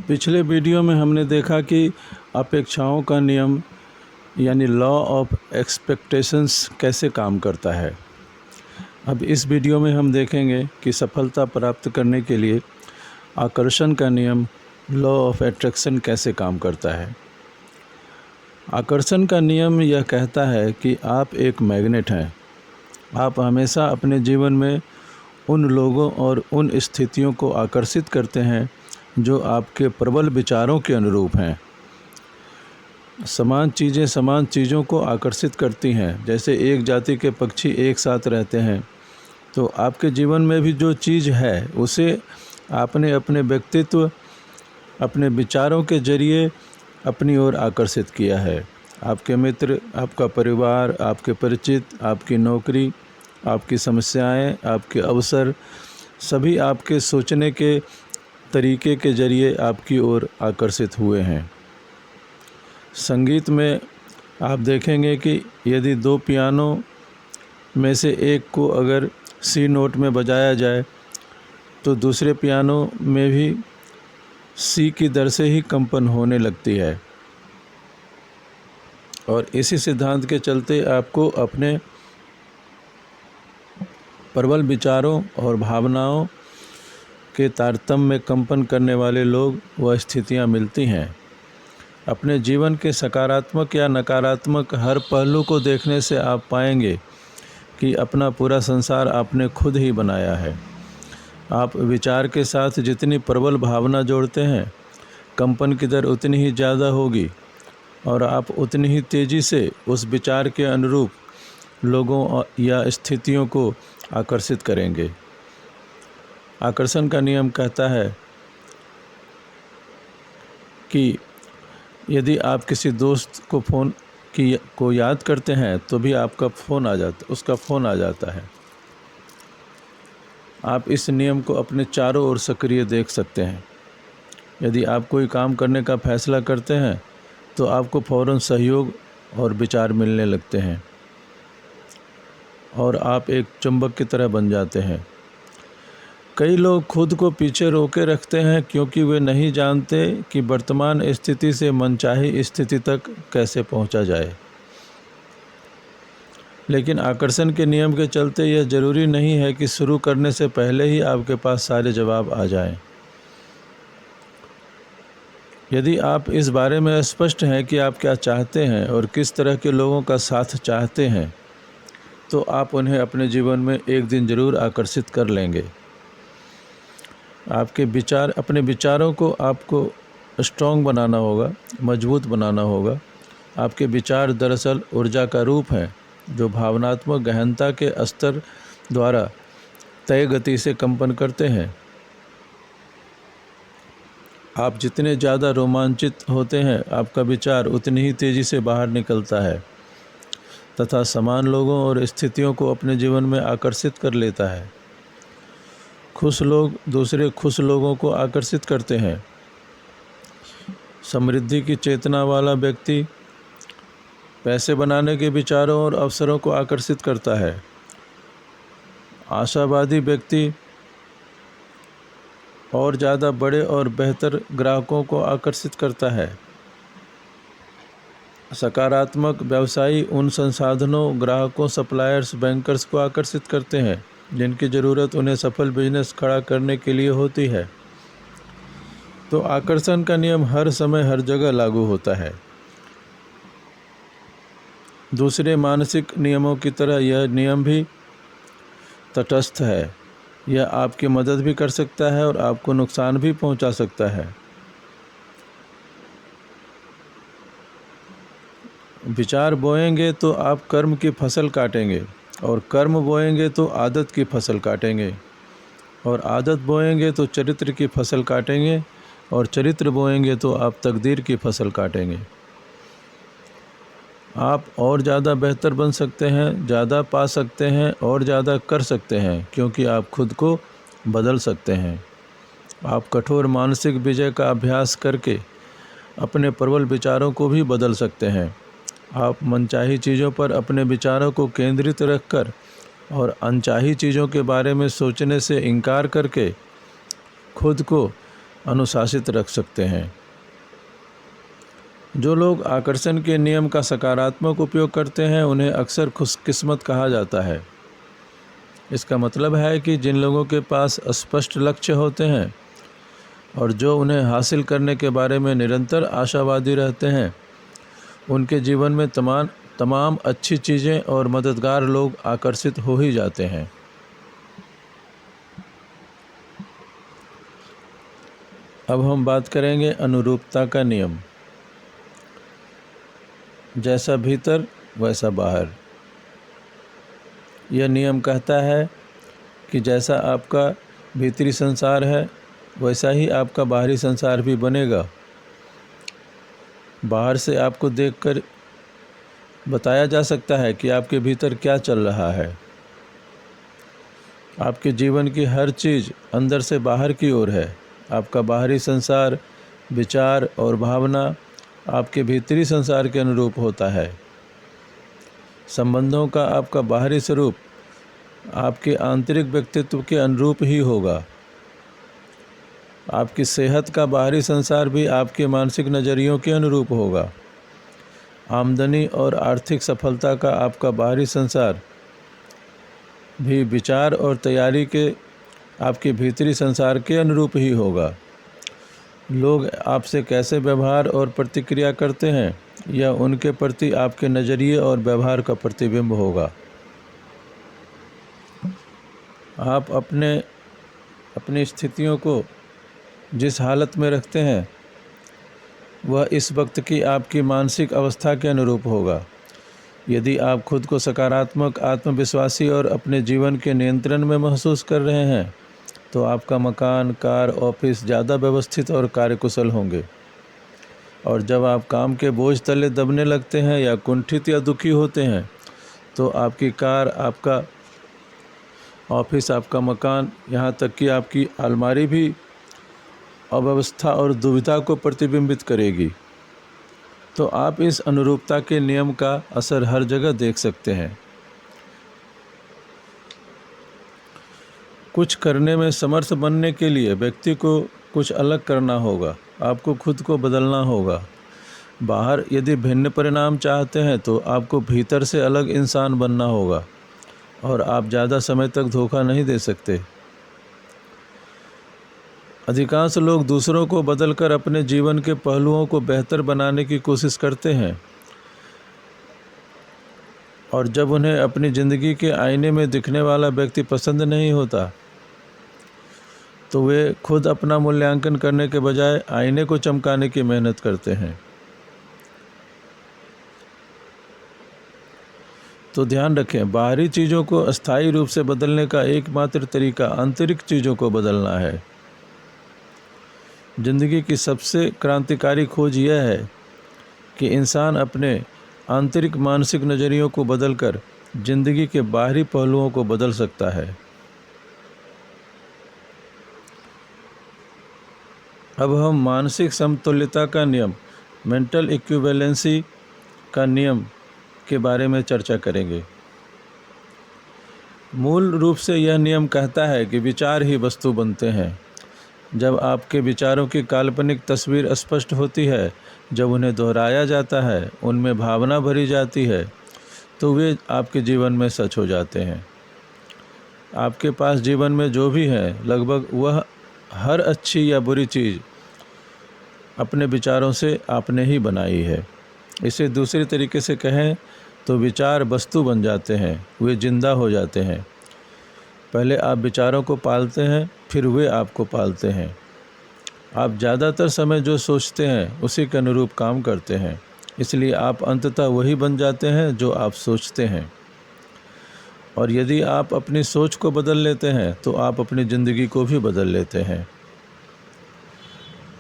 पिछले वीडियो में हमने देखा कि अपेक्षाओं का नियम यानी लॉ ऑफ एक्सपेक्टेशंस कैसे काम करता है। अब इस वीडियो में हम देखेंगे कि सफलता प्राप्त करने के लिए आकर्षण का नियम लॉ ऑफ अट्रैक्शन कैसे काम करता है। आकर्षण का नियम यह कहता है कि आप एक मैग्नेट हैं। आप हमेशा अपने जीवन में उन लोगों और उन स्थितियों को आकर्षित करते हैं जो आपके प्रबल विचारों के अनुरूप हैं। समान चीज़ें समान चीज़ों को आकर्षित करती हैं। जैसे एक जाति के पक्षी एक साथ रहते हैं, तो आपके जीवन में भी जो चीज़ है उसे आपने अपने व्यक्तित्व, अपने विचारों के जरिए अपनी ओर आकर्षित किया है। आपके मित्र, आपका परिवार, आपके परिचित, आपकी नौकरी, आपकी समस्याएं, आपके अवसर, सभी आपके सोचने के तरीके के जरिए आपकी ओर आकर्षित हुए हैं। संगीत में आप देखेंगे कि यदि दो पियानो में से एक को अगर सी नोट में बजाया जाए तो दूसरे पियानो में भी सी की दर से ही कंपन होने लगती है। और इसी सिद्धांत के चलते आपको अपने प्रबल विचारों और भावनाओं के तारतम्य में कंपन करने वाले लोग व स्थितियां मिलती हैं। अपने जीवन के सकारात्मक या नकारात्मक हर पहलू को देखने से आप पाएंगे कि अपना पूरा संसार आपने खुद ही बनाया है। आप विचार के साथ जितनी प्रबल भावना जोड़ते हैं, कंपन की दर उतनी ही ज़्यादा होगी और आप उतनी ही तेज़ी से उस विचार के अनुरूप लोगों या स्थितियों को आकर्षित करेंगे। आकर्षण का नियम कहता है कि यदि आप किसी दोस्त को याद करते हैं तो भी उसका फ़ोन आ जाता है। आप इस नियम को अपने चारों ओर सक्रिय देख सकते हैं। यदि आप कोई काम करने का फैसला करते हैं तो आपको फ़ौरन सहयोग और विचार मिलने लगते हैं और आप एक चुंबक की तरह बन जाते हैं। कई लोग खुद को पीछे रोके रखते हैं क्योंकि वे नहीं जानते कि वर्तमान स्थिति से मनचाही स्थिति तक कैसे पहुंचा जाए। लेकिन आकर्षण के नियम के चलते यह ज़रूरी नहीं है कि शुरू करने से पहले ही आपके पास सारे जवाब आ जाएं। यदि आप इस बारे में स्पष्ट हैं कि आप क्या चाहते हैं और किस तरह के लोगों का साथ चाहते हैं, तो आप उन्हें अपने जीवन में एक दिन ज़रूर आकर्षित कर लेंगे। अपने विचारों को आपको स्ट्रॉन्ग बनाना होगा, मजबूत बनाना होगा। आपके विचार दरअसल ऊर्जा का रूप है जो भावनात्मक गहनता के स्तर द्वारा तय गति से कंपन करते हैं। आप जितने ज़्यादा रोमांचित होते हैं, आपका विचार उतनी ही तेज़ी से बाहर निकलता है तथा समान लोगों और स्थितियों को अपने जीवन में आकर्षित कर लेता है। खुश लोग दूसरे खुश लोगों को आकर्षित करते हैं। समृद्धि की चेतना वाला व्यक्ति पैसे बनाने के विचारों और अवसरों को आकर्षित करता है। आशावादी व्यक्ति और ज़्यादा बड़े और बेहतर ग्राहकों को आकर्षित करता है। सकारात्मक व्यवसायी उन संसाधनों, ग्राहकों, सप्लायर्स, बैंकर्स को आकर्षित करते हैं जिनकी ज़रूरत उन्हें सफल बिजनेस खड़ा करने के लिए होती है। तो आकर्षण का नियम हर समय हर जगह लागू होता है। दूसरे मानसिक नियमों की तरह यह नियम भी तटस्थ है। यह आपकी मदद भी कर सकता है और आपको नुकसान भी पहुंचा सकता है। विचार बोएंगे तो आप कर्म की फसल काटेंगे और कर्म बोएंगे तो आदत की फसल काटेंगे और आदत बोएंगे तो चरित्र की फसल काटेंगे और चरित्र बोएंगे तो आप तकदीर की फसल काटेंगे। आप और ज़्यादा बेहतर बन सकते हैं, ज़्यादा पा सकते हैं और ज़्यादा कर सकते हैं क्योंकि आप खुद को बदल सकते हैं। आप कठोर मानसिक विजय का अभ्यास करके अपने प्रबल विचारों को भी बदल सकते हैं। आप मनचाही चीज़ों पर अपने विचारों को केंद्रित रखकर और अनचाही चीज़ों के बारे में सोचने से इनकार करके खुद को अनुशासित रख सकते हैं। जो लोग आकर्षण के नियम का सकारात्मक उपयोग करते हैं उन्हें अक्सर खुशकिस्मत कहा जाता है। इसका मतलब है कि जिन लोगों के पास स्पष्ट लक्ष्य होते हैं और जो उन्हें हासिल करने के बारे में निरंतर आशावादी रहते हैं, उनके जीवन में तमाम अच्छी चीज़ें और मददगार लोग आकर्षित हो ही जाते हैं। अब हम बात करेंगे अनुरूपता का नियम। जैसा भीतर वैसा बाहर। यह नियम कहता है कि जैसा आपका भीतरी संसार है वैसा ही आपका बाहरी संसार भी बनेगा। बाहर से आपको देखकर बताया जा सकता है कि आपके भीतर क्या चल रहा है। आपके जीवन की हर चीज़ अंदर से बाहर की ओर है। आपका बाहरी संसार, विचार और भावना आपके भीतरी संसार के अनुरूप होता है। संबंधों का आपका बाहरी स्वरूप आपके आंतरिक व्यक्तित्व के अनुरूप ही होगा। आपकी सेहत का बाहरी संसार भी आपके मानसिक नज़रियों के अनुरूप होगा। आमदनी और आर्थिक सफलता का आपका बाहरी संसार भी विचार और तैयारी के आपके भीतरी संसार के अनुरूप ही होगा। लोग आपसे कैसे व्यवहार और प्रतिक्रिया करते हैं यह उनके प्रति आपके नज़रिए और व्यवहार का प्रतिबिंब होगा। आप अपनी स्थितियों को जिस हालत में रखते हैं वह इस वक्त की आपकी मानसिक अवस्था के अनुरूप होगा। यदि आप खुद को सकारात्मक, आत्मविश्वासी और अपने जीवन के नियंत्रण में महसूस कर रहे हैं तो आपका मकान, कार, ऑफिस ज़्यादा व्यवस्थित और कार्यकुशल होंगे। और जब आप काम के बोझ तले दबने लगते हैं या कुंठित या दुखी होते हैं तो आपकी कार, आपका ऑफिस, आपका मकान, यहाँ तक कि आपकी अलमारी भी अव्यवस्था और दुविधा को प्रतिबिंबित करेगी। तो आप इस अनुरूपता के नियम का असर हर जगह देख सकते हैं। कुछ करने में समर्थ बनने के लिए व्यक्ति को कुछ अलग करना होगा। आपको खुद को बदलना होगा। बाहर यदि भिन्न परिणाम चाहते हैं तो आपको भीतर से अलग इंसान बनना होगा और आप ज़्यादा समय तक धोखा नहीं दे सकते। अधिकांश लोग दूसरों को बदलकर अपने जीवन के पहलुओं को बेहतर बनाने की कोशिश करते हैं और जब उन्हें अपनी ज़िंदगी के आईने में दिखने वाला व्यक्ति पसंद नहीं होता तो वे खुद अपना मूल्यांकन करने के बजाय आईने को चमकाने की मेहनत करते हैं। तो ध्यान रखें, बाहरी चीज़ों को अस्थायी रूप से बदलने का एकमात्र तरीका आंतरिक चीज़ों को बदलना है। जिंदगी की सबसे क्रांतिकारी खोज यह है कि इंसान अपने आंतरिक मानसिक नज़रियों को बदलकर जिंदगी के बाहरी पहलुओं को बदल सकता है। अब हम मानसिक समतुल्यता का नियम, मेंटल इक्विवेलेंसी का नियम के बारे में चर्चा करेंगे। मूल रूप से यह नियम कहता है कि विचार ही वस्तु बनते हैं। जब आपके विचारों की काल्पनिक तस्वीर स्पष्ट होती है, जब उन्हें दोहराया जाता है, उनमें भावना भरी जाती है, तो वे आपके जीवन में सच हो जाते हैं। आपके पास जीवन में जो भी है, लगभग वह हर अच्छी या बुरी चीज़ अपने विचारों से आपने ही बनाई है। इसे दूसरे तरीके से कहें तो विचार वस्तु बन जाते हैं, वे जिंदा हो जाते हैं। पहले आप विचारों को पालते हैं, फिर वे आपको पालते हैं। आप ज़्यादातर समय जो सोचते हैं उसी के अनुरूप काम करते हैं, इसलिए आप अंततः वही बन जाते हैं जो आप सोचते हैं। और यदि आप अपनी सोच को बदल लेते हैं तो आप अपनी ज़िंदगी को भी बदल लेते हैं।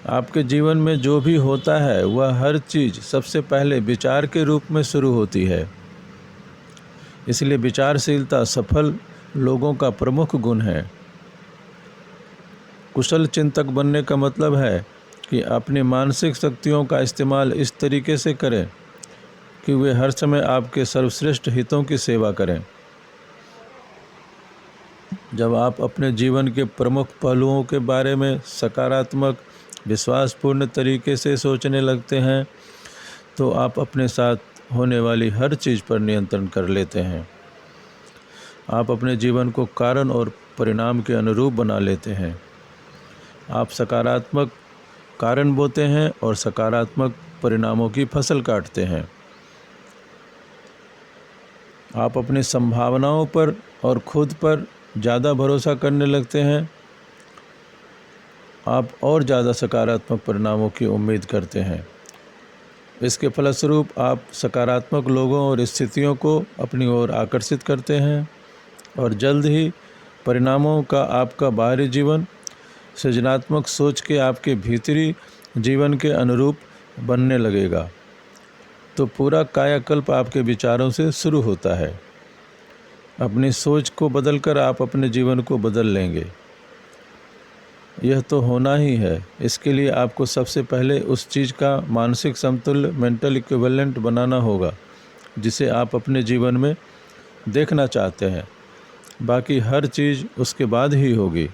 आपके जीवन में जो भी होता है वह हर चीज़ सबसे पहले विचार के रूप में शुरू होती है। इसलिए विचारशीलता सफल लोगों का प्रमुख गुण है। कुशल चिंतक बनने का मतलब है कि अपनी मानसिक शक्तियों का इस्तेमाल इस तरीके से करें कि वे हर समय आपके सर्वश्रेष्ठ हितों की सेवा करें। जब आप अपने जीवन के प्रमुख पहलुओं के बारे में सकारात्मक विश्वासपूर्ण तरीके से सोचने लगते हैं तो आप अपने साथ होने वाली हर चीज़ पर नियंत्रण कर लेते हैं। आप अपने जीवन को कारण और परिणाम के अनुरूप बना लेते हैं। आप सकारात्मक कारण बोते हैं और सकारात्मक परिणामों की फसल काटते हैं। आप अपनी संभावनाओं पर और खुद पर ज़्यादा भरोसा करने लगते हैं। आप और ज़्यादा सकारात्मक परिणामों की उम्मीद करते हैं। इसके फलस्वरूप आप सकारात्मक लोगों और स्थितियों को अपनी ओर आकर्षित करते हैं और जल्द ही परिणामों का आपका बाहरी जीवन सृजनात्मक सोच के आपके भीतरी जीवन के अनुरूप बनने लगेगा। तो पूरा कायाकल्प आपके विचारों से शुरू होता है। अपनी सोच को बदलकर आप अपने जीवन को बदल लेंगे। यह तो होना ही है। इसके लिए आपको सबसे पहले उस चीज़ का मानसिक समतुल्य मेंटल इक्विवेलेंट बनाना होगा जिसे आप अपने जीवन में देखना चाहते हैं। बाकी हर चीज़ उसके बाद ही होगी।